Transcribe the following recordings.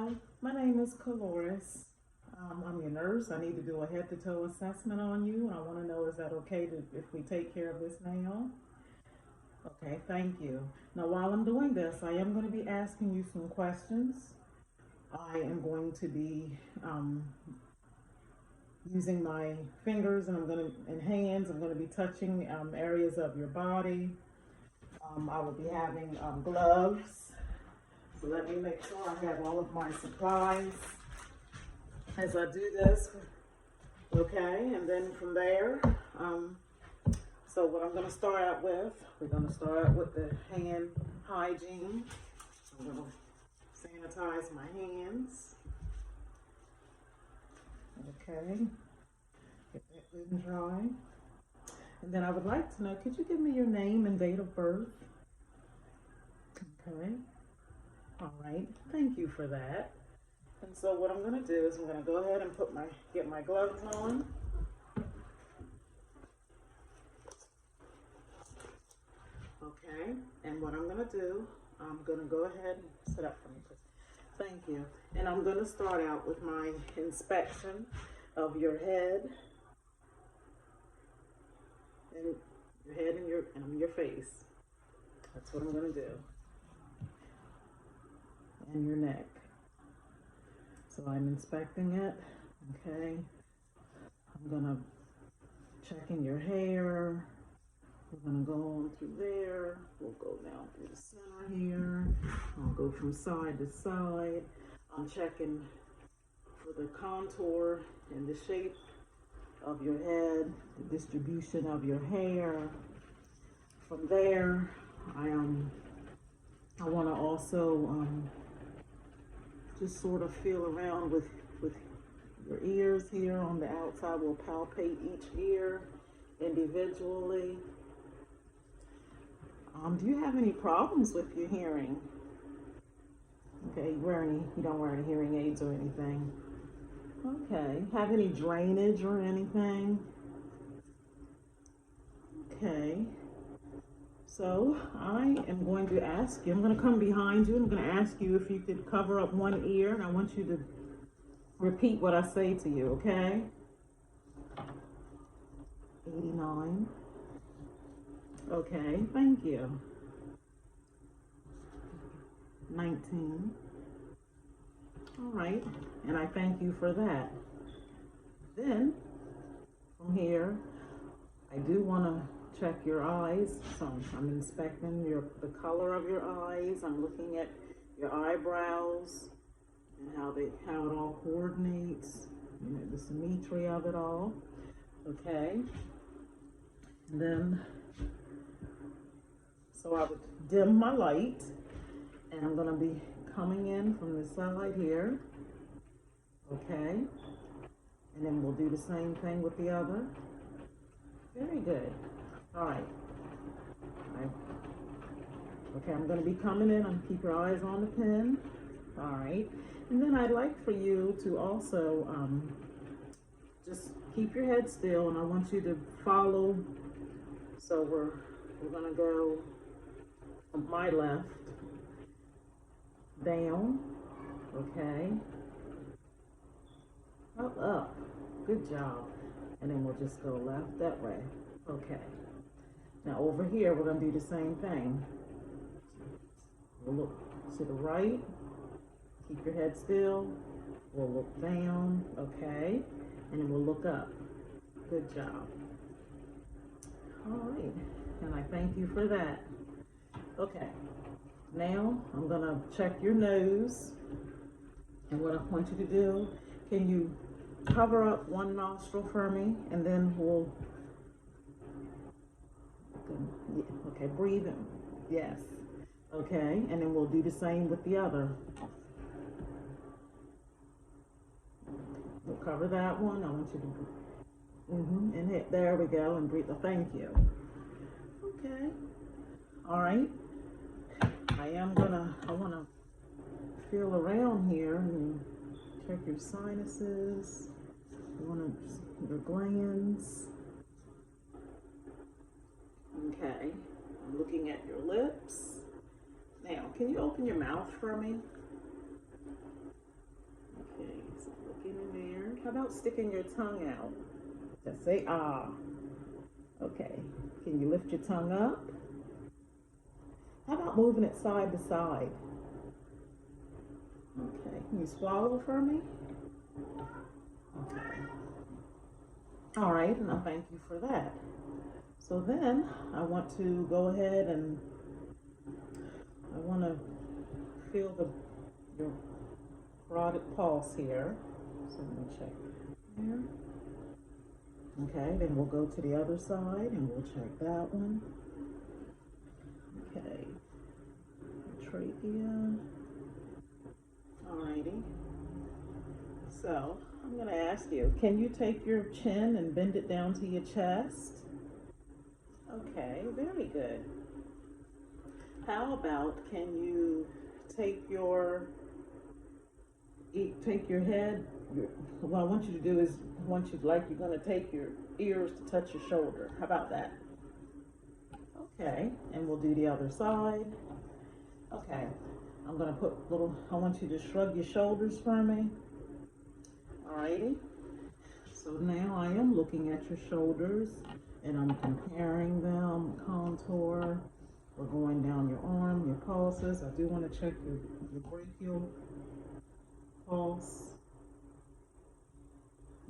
Hello, my name is Caloris. I'm your nurse. I need to do a head to toe assessment on you. I want to know, is that okay if we take care of this now? Okay, thank you. Now, while I'm doing this, I am going to be asking you some questions. I am going to be using my fingers and hands. I'm going to be touching areas of your body. I will be having gloves. So let me make sure I have all of my supplies as I do this. Okay, and then from there, so what I'm going to start out with, we're going to start out with the hand hygiene. I'm going to sanitize my hands. Okay, get that good and dry. And then I would like to know, could you give me your name and date of birth? Okay. All right, thank you for that. And so what I'm going to do is I'm going to go ahead and get my gloves on. Okay, and what I'm going to do, I'm going to go ahead and sit up for me, please. Thank you. And I'm going to start out with my inspection of your head and your face. That's what I'm going to do. And your neck. So I'm inspecting it. Okay. I'm gonna check in your hair. We're gonna go on through there. We'll go down through the center here. I'll go from side to side. I'm checking for the contour and the shape of your head, the distribution of your hair. From there, I want to also just sort of feel around with your ears here on the outside. We'll palpate each ear individually. Do you have any problems with your hearing? Okay, you don't wear any hearing aids or anything. Okay, have any drainage or anything? Okay. So I am going to ask you, I'm going to come behind you. I'm going to ask you if you could cover up one ear, and I want you to repeat what I say to you, okay? 89. Okay, thank you. 19. All right, and I thank you for that. Then, from here, I do want to check your eyes. So I'm inspecting the color of your eyes. I'm looking at your eyebrows and how it all coordinates, the symmetry of it all. Okay. And then, so I would dim my light, and I'm going to be coming in from the side here. Okay. And then we'll do the same thing with the other. Very good. All right. Okay, I'm going to be coming in and keep your eyes on the pen. All right. And then I'd like for you to also just keep your head still, and I want you to follow. So we're going to go from my left down. Okay. Up. Good job. And then we'll just go left that way. Okay. Now over here, we're going to do the same thing. We'll look to the right. Keep your head still. We'll look down. Okay. And then we'll look up. Good job. All right. And I thank you for that. Okay. Now I'm going to check your nose. And what I want you to do, can you cover up one nostril for me? And then we'll okay, breathe in. Yes. Okay, and then we'll do the same with the other. We'll cover that one. I want you to and hit. There we go. And breathe. Thank you. Okay. All right. I want to feel around here and check your sinuses. Your glands. Okay, I'm looking at your lips. Now, can you open your mouth for me? How about sticking your tongue out? Just say ah. Okay. Can you lift your tongue up? How about moving it side to side? Okay. Can you swallow for me? Okay. All right, and I thank you for that. So then I want to go ahead and I want to feel your carotid pulse here. So let me check here. Okay, then we'll go to the other side and we'll check that one. Okay, trachea. Alrighty. So I'm going to ask you, can you take your chin and bend it down to your chest? Okay, very good. How about can you take your head? What I want you to do is, you're going to take your ears to touch your shoulder. How about that? Okay, and we'll do the other side. Okay, I'm going to I want you to shrug your shoulders for me. Alrighty. So now I am looking at your shoulders and I'm comparing them, contour. We're going down your arm, your pulses. I do want to check your brachial pulse.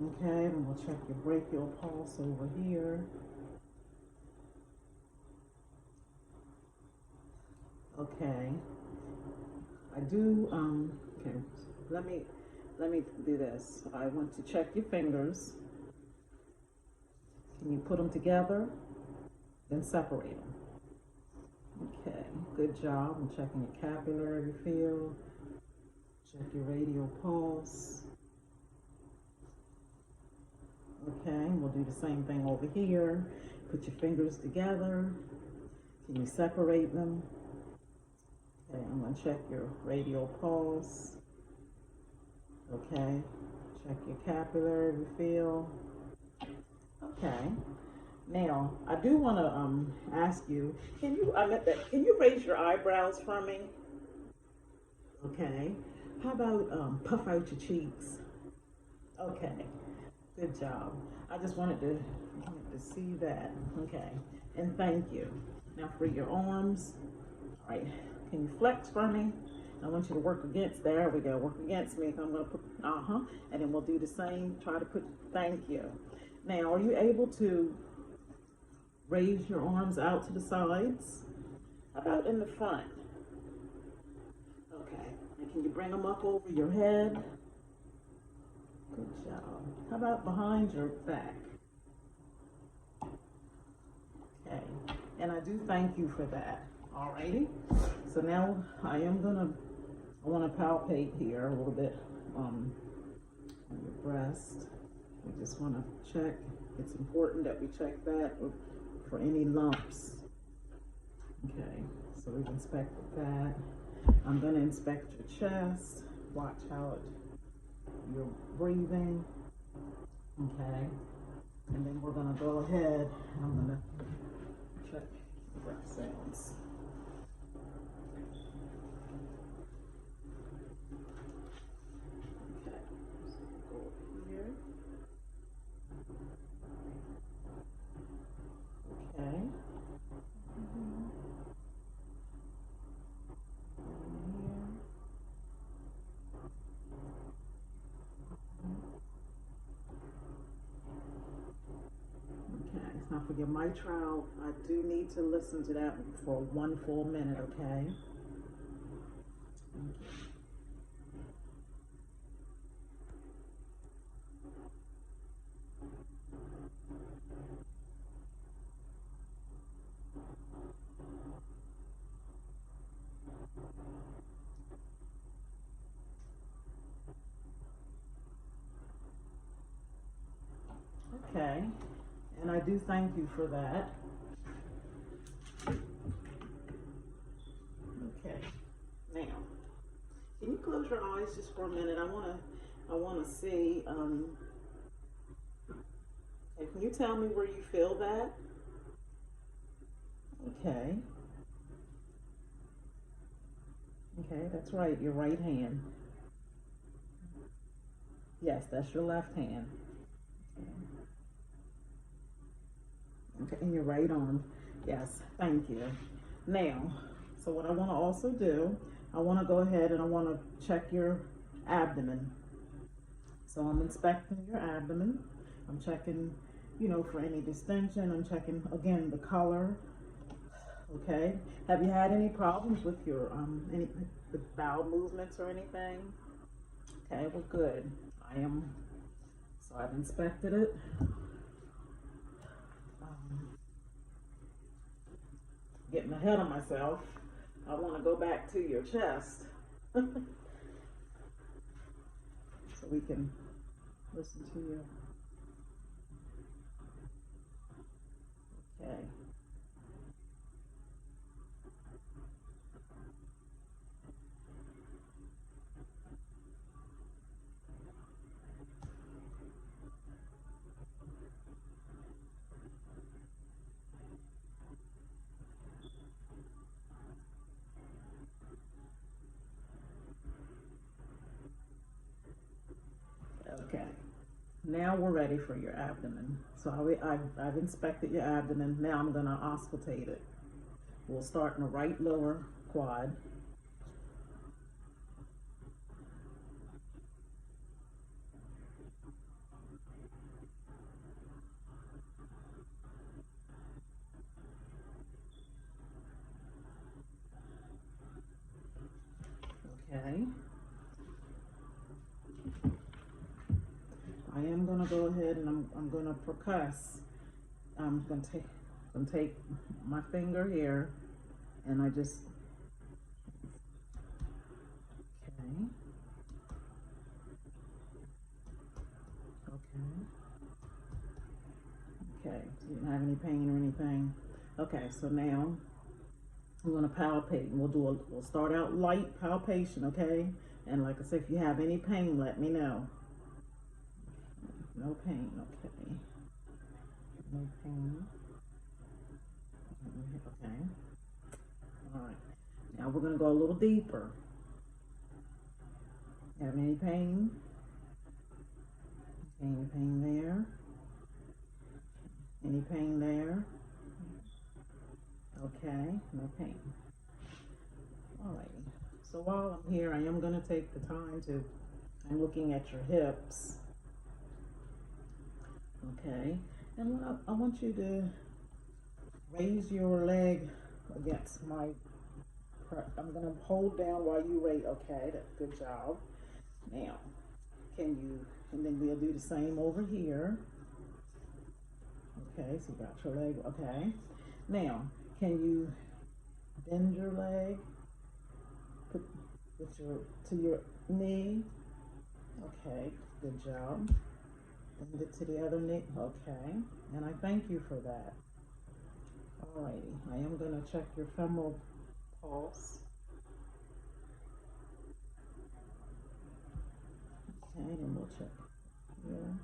Okay, and we'll check your brachial pulse over here. Okay. I do, okay, let me do this. I want to check your fingers. Can you put them together? Then separate them. Okay, good job. I'm checking your capillary field. Check your radial pulse. Okay, we'll do the same thing over here. Put your fingers together. Can you separate them? Okay, I'm going to check your radial pulse. Okay, check your capillary field. Okay, now I do want to ask you, can you raise your eyebrows for me? Okay, how about puff out your cheeks? Okay, good job. I just wanted to see that. Okay, and thank you. Now for your arms, all right, can you flex for me? I want you to work against, there we go, work against me. I'm going to put, and then we'll do the same, try to put, thank you. Now, are you able to raise your arms out to the sides? How about in the front? Okay, and can you bring them up over your head? Good job. How about behind your back? Okay, and I do thank you for that. Alrighty, so now I want to palpate here a little bit on your breast. We just want to check. It's important that we check that for any lumps. Okay, so we've inspected that. I'm going to inspect your chest. Watch how you're breathing. Okay, and then we're going to go ahead. I'm going to check the breath sounds. Now for your mitral, I do need to listen to that for 1 full minute, okay? Okay, and I do thank you for that. Okay, now, can you close your eyes just for a minute? I wanna see, okay, can you tell me where you feel that? Okay. Okay, that's right, your right hand. Yes, that's your left hand. Okay, and your right arm. Yes, thank you. Now, so what I want to also do, I want to go ahead and I want to check your abdomen. So I'm inspecting your abdomen. I'm checking, you know, for any distension. I'm checking, again, the color. Okay. Have you had any problems with your, any with bowel movements or anything? Okay, well, good. So I've inspected it. Getting ahead of myself. I want to go back to your chest so we can listen to you. Okay. Okay. Now we're ready for your abdomen. So I've inspected your abdomen. Now I'm going to auscultate it. We'll start in the right lower quad. Okay. I am going to go ahead and I'm going to percuss. I'm going to take my finger here and I just, okay. Okay. Okay, so you didn't have any pain or anything. Okay, so now I'm gonna palpate. We'll start out light palpation, okay? And like I said, if you have any pain, let me know. No pain, okay. No pain. Okay. All right. Now we're gonna go a little deeper. Have any pain? Any pain there? Any pain there? Okay, no pain. Alrighty. So while I'm here, I am going to take the time I'm looking at your hips. Okay. And I want you to raise your leg against I'm going to hold down while you raise. Okay, that's good job. Now, and then we'll do the same over here. Okay, so you got your leg. Okay. Now, can you bend your leg to your knee? Okay, good job. Bend it to the other knee. Okay, and I thank you for that. Alrighty, I am going to check your femoral pulse. Okay, and we'll check here.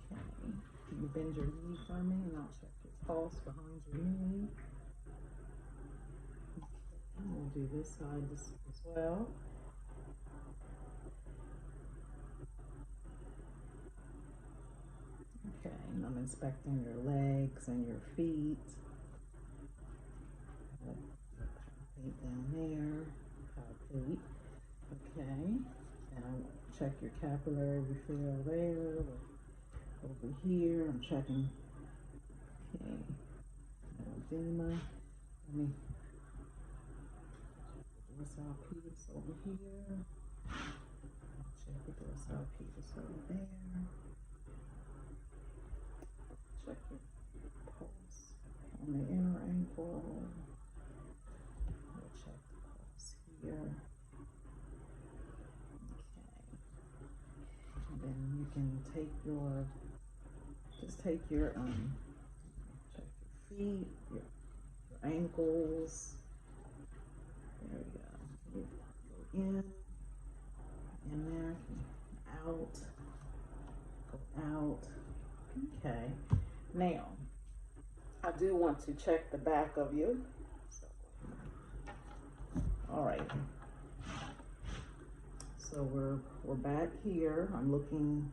Okay, can you bend your knee for me and I'll check your pulse behind your knee. And we'll do this side as well. Okay, and I'm inspecting your legs and your feet. Palpate down there. Palpate. Okay, and I'll check your capillary refill there. Over here, I'm checking. Okay, edema. Let me dorsal pedis over here. Check the dorsal pedis over there. Check your pulse on the inner ankle. We'll check the pulse here. Okay. And then you can take your check your feet, your ankles. There we go. Go in there, out, go out. Okay. Now, I do want to check the back of you. All right. So So we're back here. I'm looking,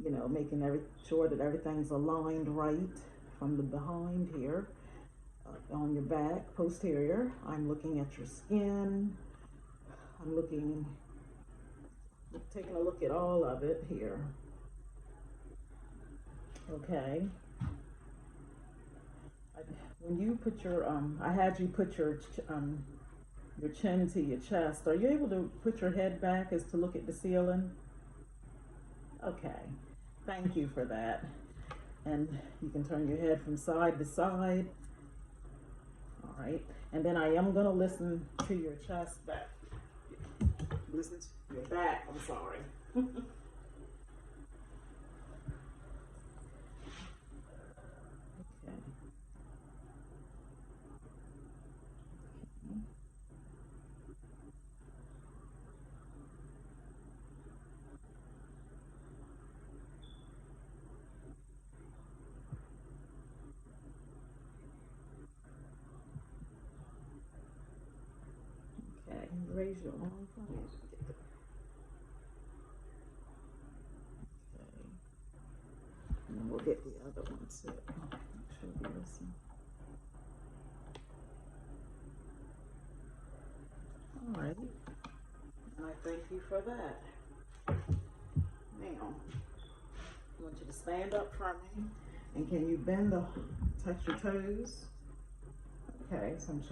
you know, making sure that everything's aligned right from the behind here. On your back, posterior. I'm looking at your skin. I'm taking a look at all of it here. Okay. When you put your, I had you put your chin to your chest. Are you able to put your head back as to look at the ceiling? Okay. Thank you for that. And you can turn your head from side to side. All right. And then I am going to listen to your chest back. Listen to your back. I'm sorry. Okay. Raise your arm for me. And then we'll get the other one too. Show you this one. All right. And I thank you for that. Now, I want you to stand up for me. And can you touch your toes? Okay, so I'm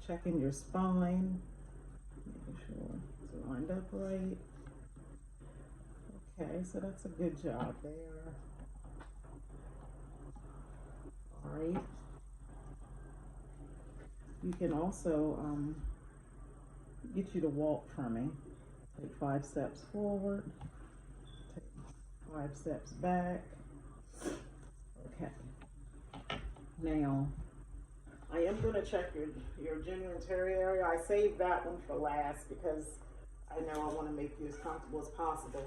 checking your spine. Making sure it's lined up right. Okay, so that's a good job there. All right. You can also get you to walk for me. Take 5 steps forward. Take 5 steps back. Okay. Now, I am going to check your genuine terry area. I saved that one for last because I know I want to make you as comfortable as possible.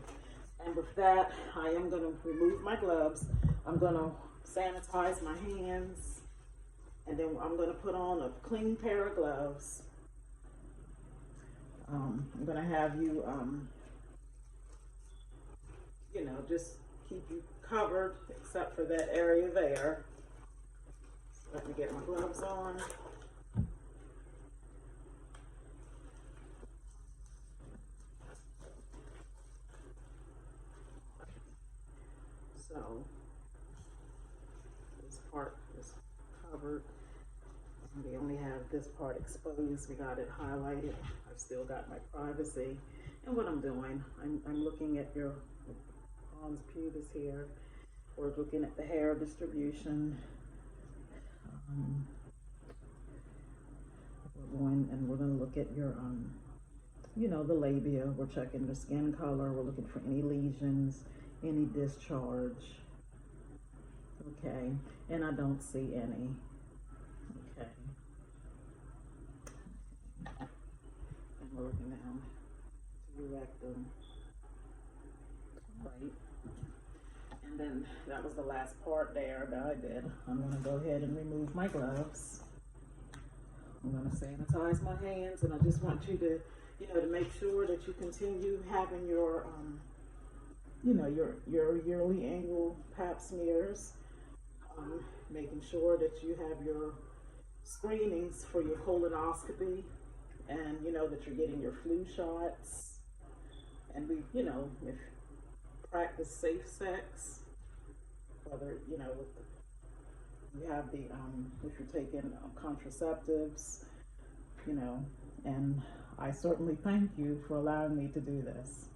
And with that, I am going to remove my gloves. I'm going to sanitize my hands. And then I'm going to put on a clean pair of gloves. I'm going to have you, you know, just keep you covered except for that area there. So let me get my gloves on. So this part is covered. We only have this part exposed. We got it highlighted. I've still got my privacy. And what I'm doing, I'm looking at your pons pubis here. We're looking at the hair distribution. We're going to look at your, you know, the labia. We're checking the skin color. We're looking for any lesions, any discharge. Okay, and I don't see any. Okay. And we're looking down to your rectum. Right. And then that was the last part there that I did. I'm going to go ahead and remove my gloves. I'm going to sanitize my hands, and I just want you to, you know, to make sure that you continue having your, you know, your yearly annual pap smears. Making sure that you have your screenings for your colonoscopy, and you know that you're getting your flu shots, and we, you know, if practice safe sex, whether, you know, you have the if you're taking contraceptives, you know. And I certainly thank you for allowing me to do this.